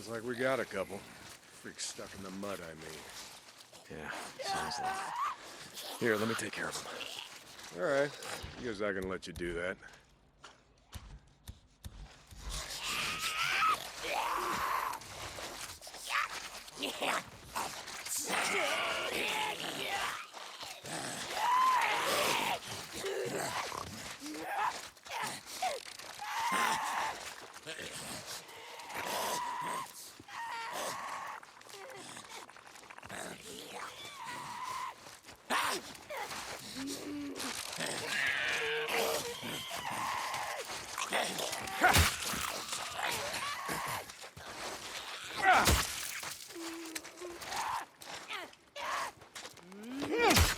Sounds like we got a couple. Freaks stuck in the mud, I mean. Yeah, sounds like. Here, let me take care of them. Alright. Guess I can let you do that.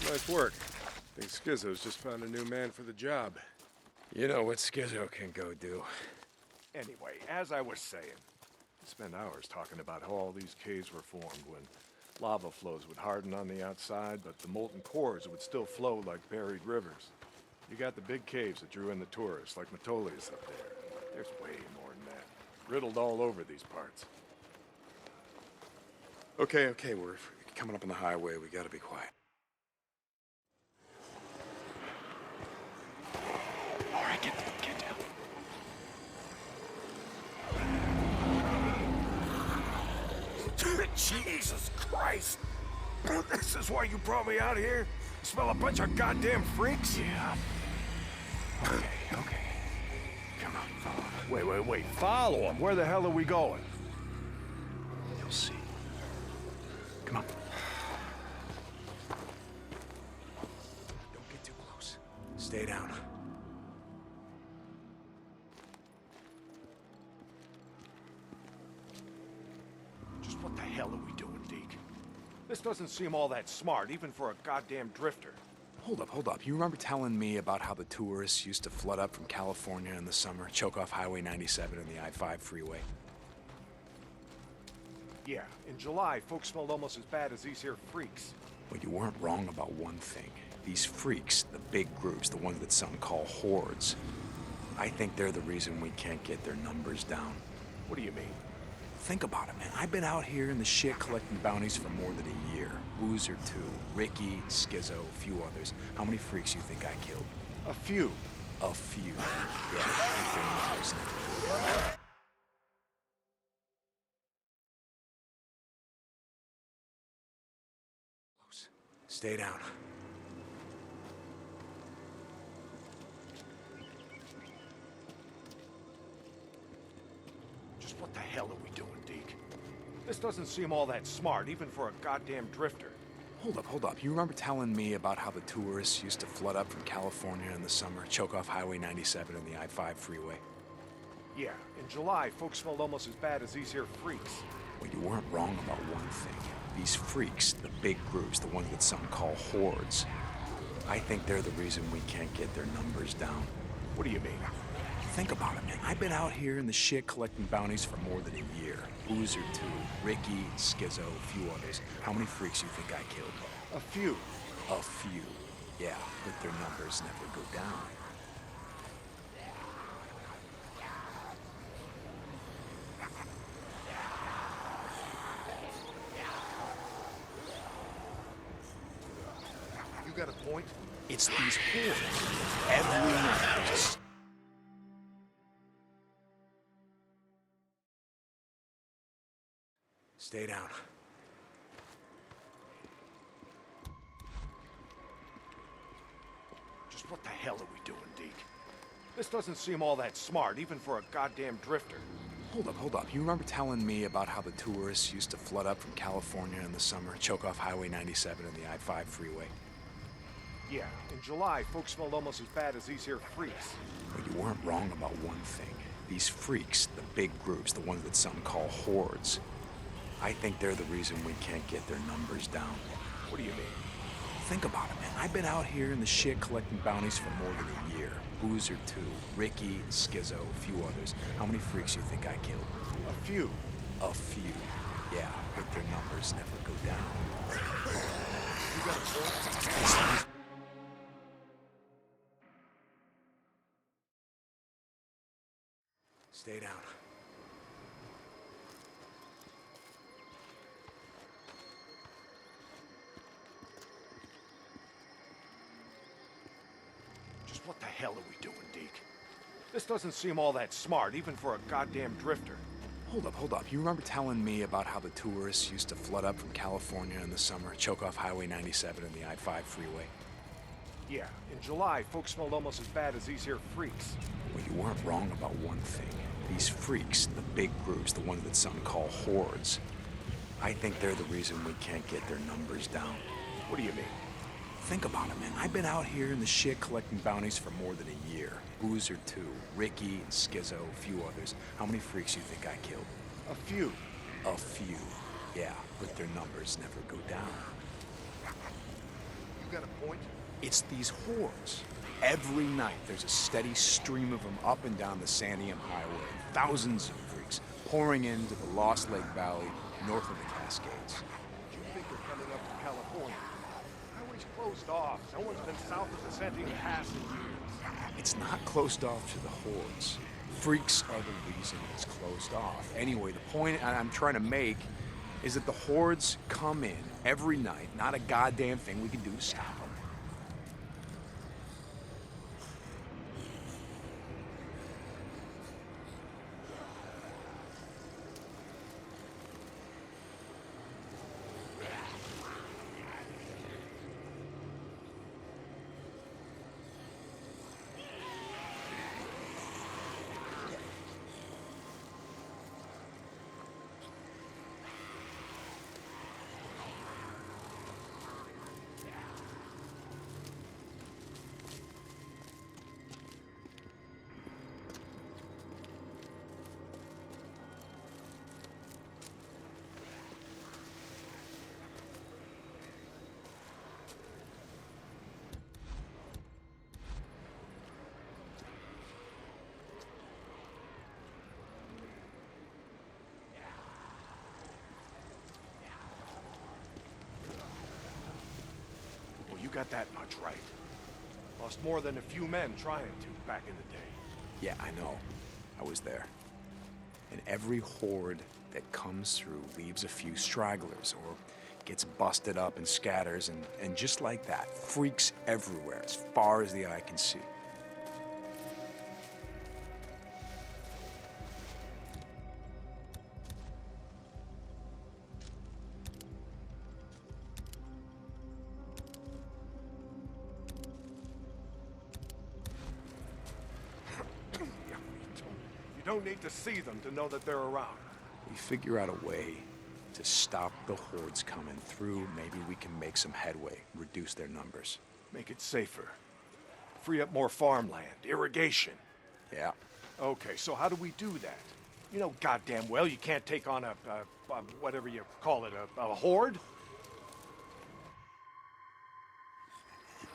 Nice work. I think Skizzo's just found a new man for the job. You know what Skizzo can go do. Anyway, as I was saying, we spent hours talking about how all these caves were formed when lava flows would harden on the outside, but the molten cores would still flow like buried rivers. You got the big caves that drew in the tourists, like Matoli's up there. There's way more than that. Riddled all over these parts. Okay, we're coming up on the highway. We gotta be quiet. All right, get down. Jesus Christ! This is why you brought me out here? Smell a bunch of goddamn freaks? Yeah. Okay. Come on, follow me. Wait. Follow him. Where the hell are we going? You'll see. Come on. Don't get too close. Stay down. Just what the hell are we doing, Deke? This doesn't seem all that smart, even for a goddamn drifter. Hold up. You remember telling me about how the tourists used to flood up from California in the summer, choke off Highway 97 and the I-5 freeway? Yeah, in July, folks smelled almost as bad as these here freaks. Well, you weren't wrong about one thing. These freaks, the big groups, the ones that some call hordes, I think they're the reason we can't get their numbers down. What do you mean? Think about it, man. I've been out here in the shit collecting bounties for more than a year. Boozer, too. Ricky, Skizzo, a few others. How many freaks you think I killed? A few. A few. Yeah, I think their numbers now. Stay down. Just what the hell are we doing, Deke? This doesn't seem all that smart, even for a goddamn drifter. Hold up. You remember telling me about how the tourists used to flood up from California in the summer, choke off Highway 97 and the I-5 freeway? Yeah, in July, folks smelled almost as bad as these here freaks. Well, you weren't wrong about one thing. These freaks, the big groups, the ones that some call hordes, I think they're the reason we can't get their numbers down. What do you mean? Think about it, man. I've been out here in the shit collecting bounties for more than a year. Boozer, too. Ricky, Skizzo, a few others. How many freaks you think I killed? A few. A few. Yeah, but their numbers never go down. You got a point? It's these hordes. Every night. Stay down. Just what the hell are we doing, Deke? This doesn't seem all that smart, even for a goddamn drifter. Hold up. You remember telling me about how the tourists used to flood up from California in the summer, choke off Highway 97 and the I-5 freeway? Yeah, in July, folks smelled almost as bad as these here freaks. Well, you weren't wrong about one thing. These freaks, the big groups, the ones that some call hordes, I think they're the reason we can't get their numbers down. What do you mean? Think about it, man. I've been out here in the shit collecting bounties for more than a year. Boozer, too. Ricky, Skizzo, a few others. How many freaks you think I killed? A few. A few. Yeah, but their numbers never go down. You got a point? Stay down. hell are we doing, Deke? This doesn't seem all that smart, even for a goddamn drifter. Hold up. You remember telling me about how the tourists used to flood up from California in the summer, choke off Highway 97 and the I-5 freeway? Yeah, in July, folks smelled almost as bad as these here freaks. Well, you weren't wrong about one thing. These freaks, the big groups, the ones that some call hordes, I think they're the reason we can't get their numbers down. What do you mean? Think about it, man. I've been out here in the shit collecting bounties for more than a year. Boozer, too. Ricky and Skizzo, a few others. How many freaks you think I killed? A few. A few. Yeah, but their numbers never go down. You got a point? It's these hordes. Every night, there's a steady stream of them up and down the Santiam Highway. Thousands of freaks pouring into the Lost Lake Valley north of the Cascades. Do you think they're coming up from California? Highway's closed off. No one's been south of the Santiam Pass in years. It's not closed off to the hordes. Freaks are the reason it's closed off. Anyway, the point I'm trying to make is that the hordes come in every night. Not a goddamn thing we can do to stop them. You got that much right. Lost more than a few men trying to back in the day. Yeah, I know. I was there. And every horde that comes through leaves a few stragglers or gets busted up and scatters, and just like that, freaks everywhere as far as the eye can see. You don't need to see them to know that they're around. We figure out a way to stop the hordes coming through. Maybe we can make some headway, reduce their numbers. Make it safer. Free up more farmland, irrigation. Yeah. Okay, so how do we do that? You know goddamn well you can't take on a whatever you call it, a horde?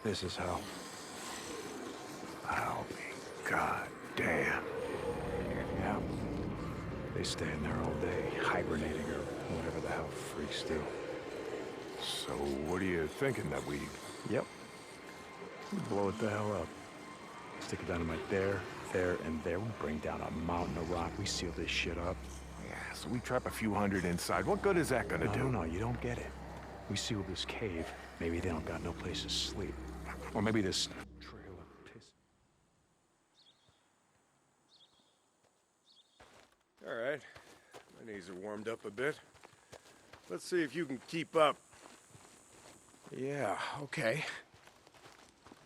This is how. I'll be goddamn. Yeah. They stay in there all day, hibernating or whatever the hell freaks do. So what are you thinking that we... Yep. We blow it the hell up. Stick it dynamite there, and there. We bring down a mountain of rock. We seal this shit up. Yeah, so we trap a few hundred inside. What good is that gonna do? No, you don't get it. We seal this cave. Maybe they don't got no place to sleep. Or maybe this trail of piss. All right. My knees are warmed up a bit. Let's see if you can keep up. Yeah, okay.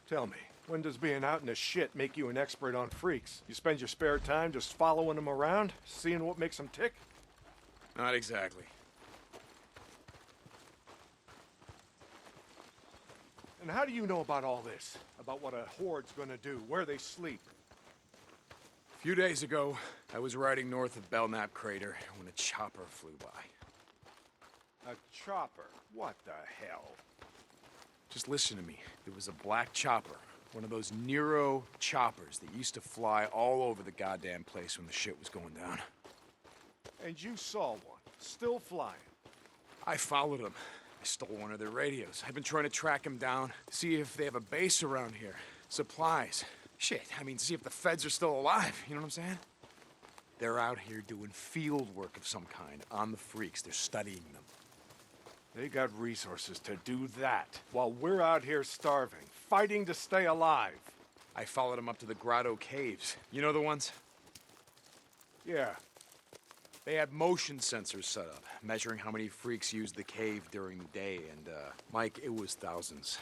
Tell me, when does being out in the shit make you an expert on freaks? You spend your spare time just following them around, seeing what makes them tick? Not exactly. And how do you know about all this? About what a horde's gonna do, where they sleep? A few days ago, I was riding north of Belknap Crater when a chopper flew by. A chopper? What the hell? Just listen to me. There was a black chopper. One of those Nero choppers that used to fly all over the goddamn place when the shit was going down. And you saw one, still flying. I followed them. I stole one of their radios. I've been trying to track them down, see if they have a base around here. Supplies. Shit, I mean, see if the feds are still alive, you know what I'm saying? They're out here doing field work of some kind on the freaks. They're studying them. They got resources to do that, while we're out here starving, fighting to stay alive. I followed him up to the Grotto Caves. You know the ones? Yeah. They had motion sensors set up, measuring how many freaks used the cave during the day, and, Mike, it was thousands.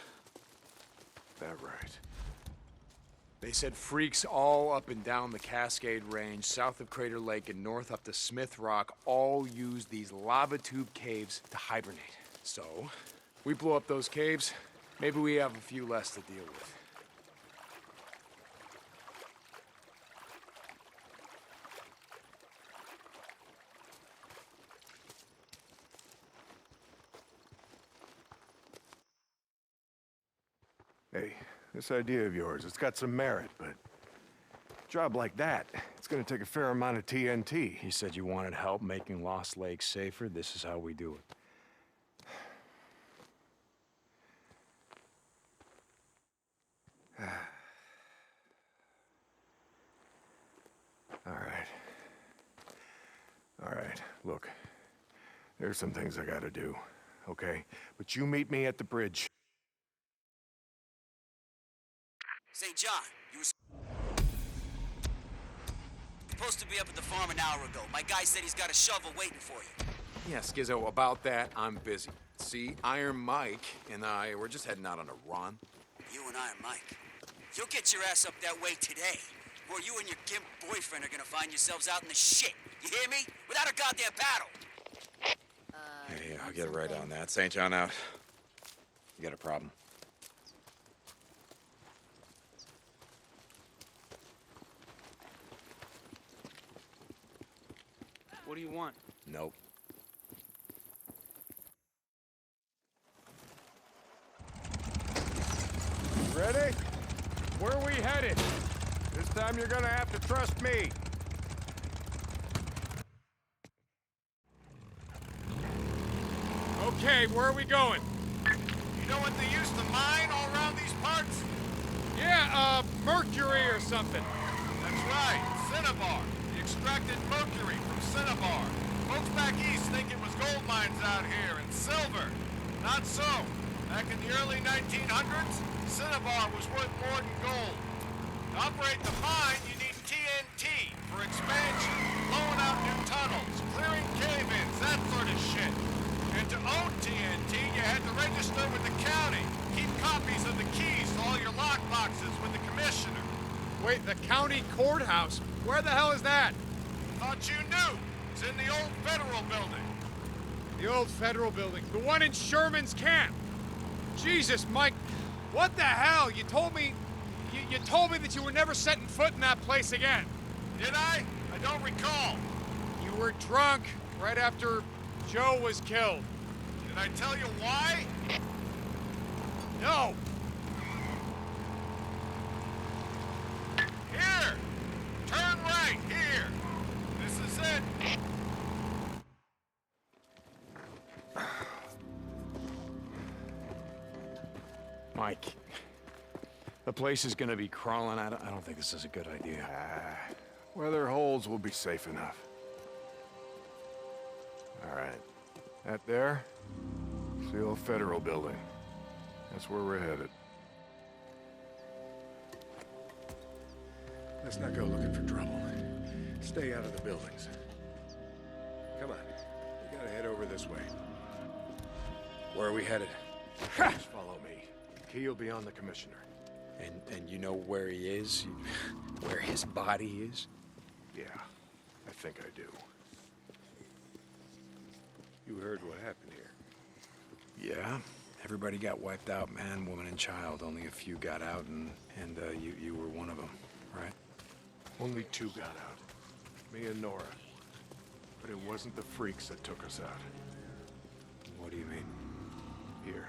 That right. They said freaks all up and down the Cascade Range, south of Crater Lake and north up to Smith Rock, all used these lava tube caves to hibernate. So, we blow up those caves, maybe we have a few less to deal with. Hey, this idea of yours, it's got some merit, but a job like that, it's gonna take a fair amount of TNT. You said you wanted help making Lost Lake safer. This is how we do it. All right, look. There's some things I gotta do, okay? But you meet me at the bridge. St. John, you were supposed to be up at the farm an hour ago. My guy said he's got a shovel waiting for you. Yeah, Skizzo, about that, I'm busy. See, Iron Mike and I, we're just heading out on a run. You and Iron Mike. You'll get your ass up that way today, or you and your gimp boyfriend are gonna find yourselves out in the shit. You hear me? Without a goddamn paddle. Yeah, I'll get right on that. St. John out. You got a problem? What do you want? Nope. Ready? Where are we headed? This time you're gonna have to trust me. Okay, where are we going? You know what they used to mine all around these parts? Yeah, mercury or something. That's right, cinnabar. They extracted mercury from cinnabar. Folks back east think it was gold mines out here, and silver. Not so. Back in the early 1900s, cinnabar was worth more than gold. To operate the mine, you need TNT for expansion, blowing out new tunnels, clearing cave-ins, that sort of shit. And to own TNT, you had to register with the county. Keep copies of the keys to all your lockboxes with the commissioner. Wait, the county courthouse? Where the hell is that? Thought you knew. It's in the old federal building. The old federal building. The one in Sherman's camp. Jesus, Mike, what the hell? You told me that you were never setting foot in that place again. Did I? I don't recall. You were drunk right after Joe was killed. Did I tell you why? No. Here! Turn right, here! This is it. Mike, the place is gonna be crawling out. I don't think this is a good idea. Weather holes will be safe enough. All right. That there? It's the old federal building. That's where we're headed. Let's not go looking for trouble. Stay out of the buildings. Come on. We gotta head over this way. Where are we headed? Just follow me. Key will be on the commissioner. And you know where he is? Where his body is? Yeah, I think I do. You heard what happened here. Yeah. Everybody got wiped out, man, woman, and child. Only a few got out, and you were one of them, right? Only two got out. Me and Nora. But it wasn't the freaks that took us out. What do you mean? Here.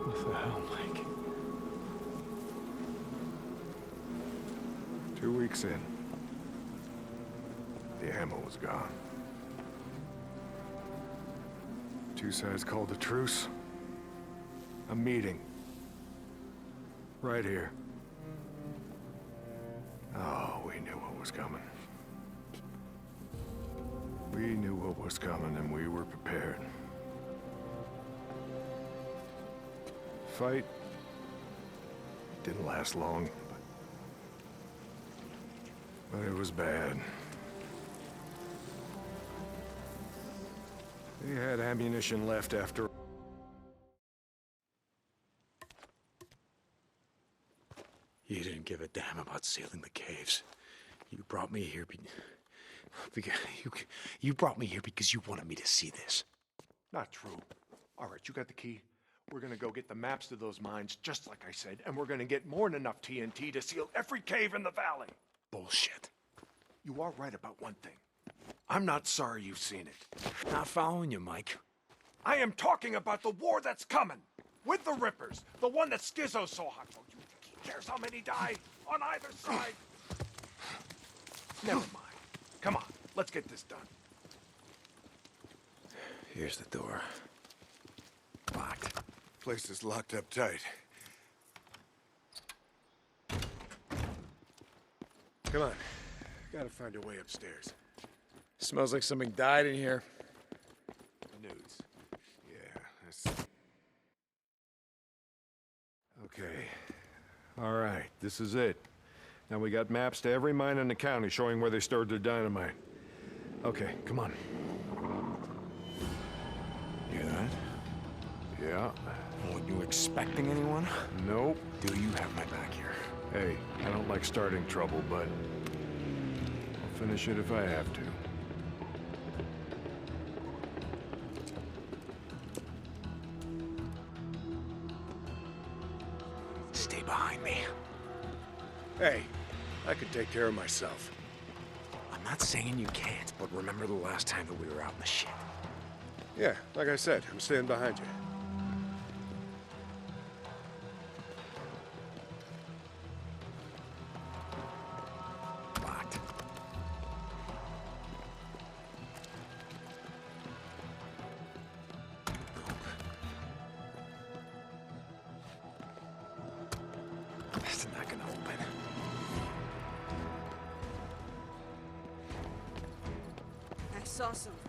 What the hell, Mike? 2 weeks in. The ammo was gone. two sides called a truce. A meeting. Right here. Oh, we knew what was coming. We knew what was coming and we were prepared. Fight didn't last long, but it was bad. They had ammunition left after. You didn't give a damn about sealing the caves. You brought me here you brought me here because you wanted me to see this. Not true. All right, you got the key. We're gonna go get the maps to those mines, just like I said, and we're gonna get more than enough TNT to seal every cave in the valley. Bullshit. You are right about one thing. I'm not sorry you've seen it. Not following you, Mike. I am talking about the war that's coming. With the Rippers. The one that Skizzo's so hot for. You think he cares how many die on either side? Never mind. Come on, let's get this done. Here's the door. Locked. Place is locked up tight. Come on. Gotta find a way upstairs. Smells like something died in here. Nudes. Yeah, that's... Okay. All right, this is it. Now we got maps to every mine in the county showing where they stored their dynamite. Okay, come on. Hear that? Yeah. Weren't you expecting anyone? Nope. Do you have my back here? Hey, I don't like starting trouble, but I'll finish it if I have to. Stay behind me. Hey, I could take care of myself. I'm not saying you can't, but remember the last time that we were out in the shit. Yeah, like I said, I'm staying behind you. Locked. It's not gonna open. I saw something.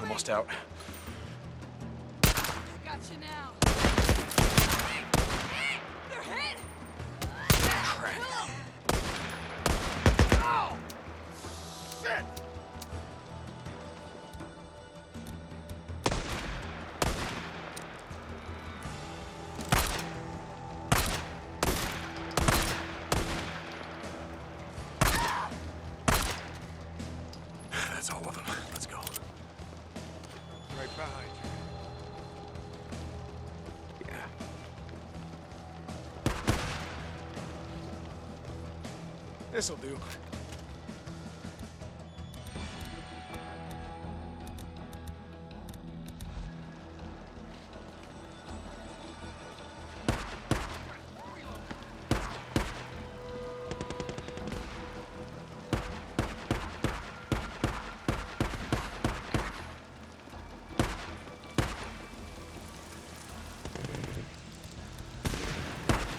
Almost out. I got you now. They're hit! Crap. Oh! Shit! That's all of them. Let's go. Right behind you. Yeah. This'll do.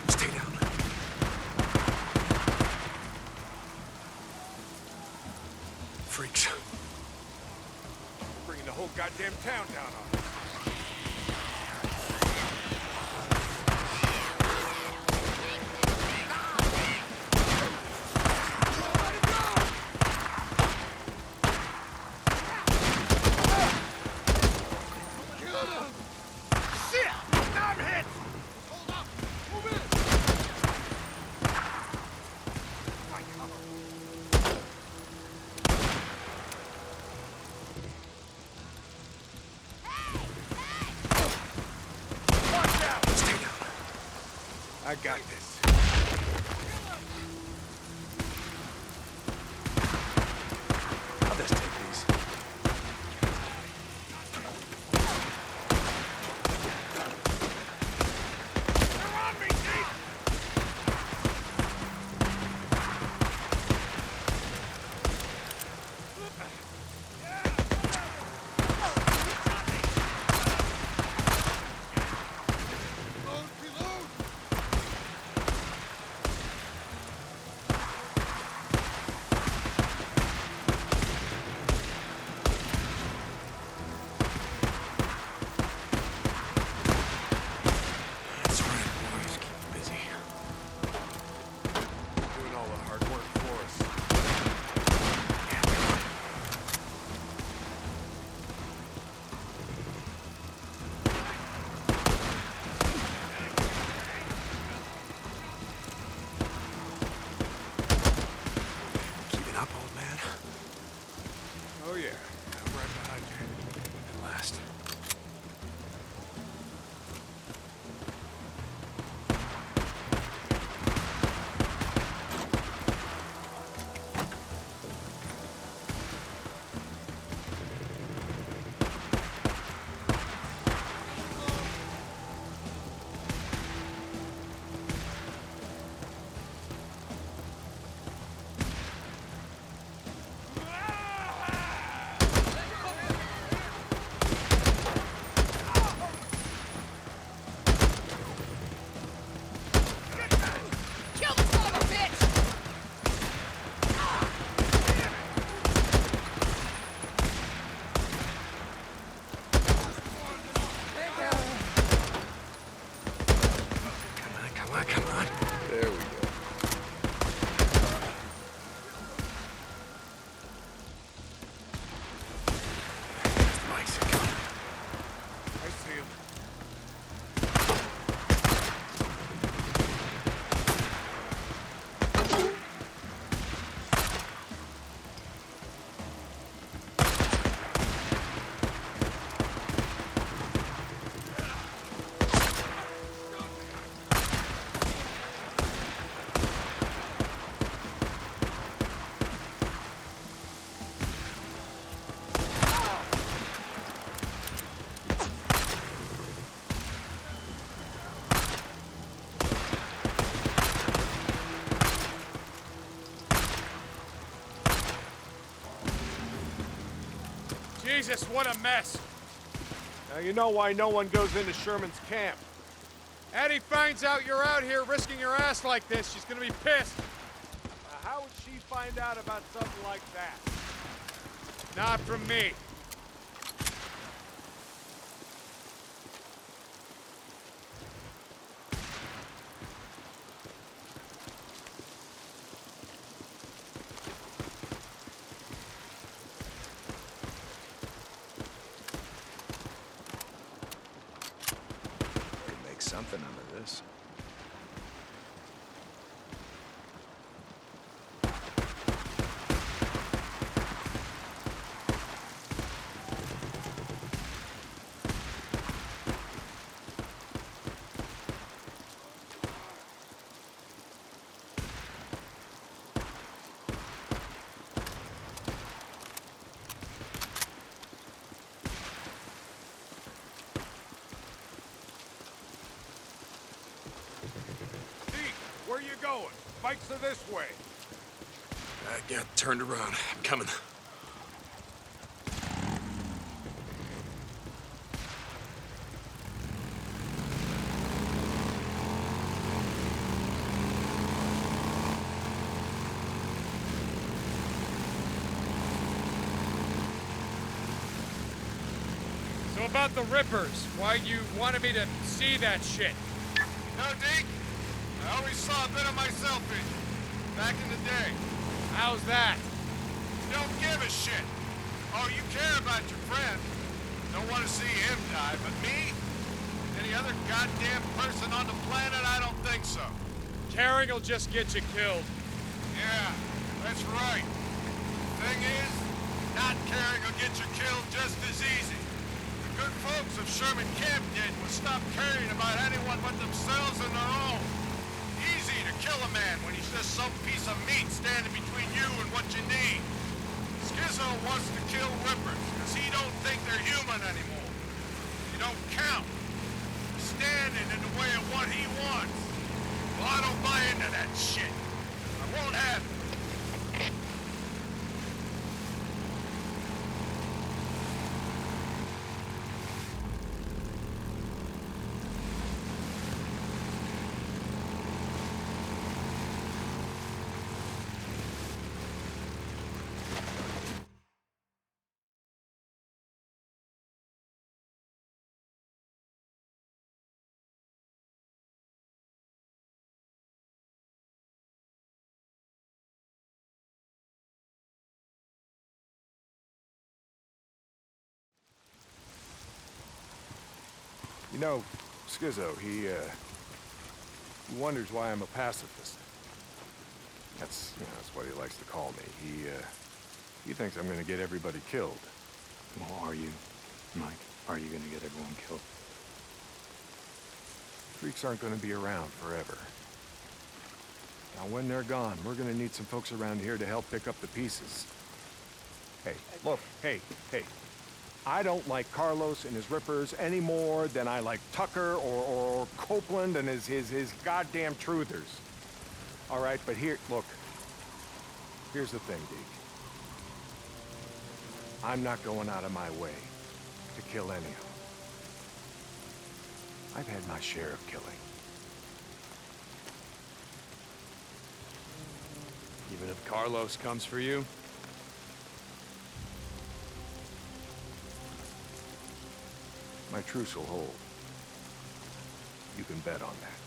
Stay down. Freaks. Bringing the whole goddamn town down on us. Shit! I'm hit! Hold up! Move in! Find cover. Watch out! Stay down. I got this. Jesus, what a mess! Now you know why no one goes into Sherman's camp. Addie finds out you're out here risking your ass like this, she's gonna be pissed. Now, how would she find out about something like that? Not from me. Make something out of this. Where you going? Bikes are this way. I got turned around. I'm coming. So about the Rippers, why you wanted me to see that shit? No, Deke? I always saw a bit of myself in you. Back in the day. How's that? You don't give a shit. Oh, you care about your friend. Don't want to see him die, but me? Any other goddamn person on the planet? I don't think so. Caring will just get you killed. Yeah, that's right. Thing is, not caring will get you killed just as easy. The good folks of Sherman Camp did was stop caring about anyone but themselves and their own. Easy to kill a man when he's just some piece of meat standing between you and what you need. Skizzo wants to kill Rippers because he don't think they're human anymore. You don't count. You're standing in the way of what he wants. Well, I don't buy into that shit. I won't have it. You know, Skizzo, he wonders why I'm a pacifist. That's what he likes to call me. He thinks I'm gonna get everybody killed. Well, are you, Mike? Are you gonna get everyone killed? Freaks aren't gonna be around forever. Now, when they're gone, we're gonna need some folks around here to help pick up the pieces. Hey, look, hey. I don't like Carlos and his Rippers any more than I like Tucker or Copeland and his goddamn truthers. All right, but here's the thing, Deke. I'm not going out of my way to kill any of them. I've had my share of killing. Even if Carlos comes for you? My truce will hold. You can bet on that.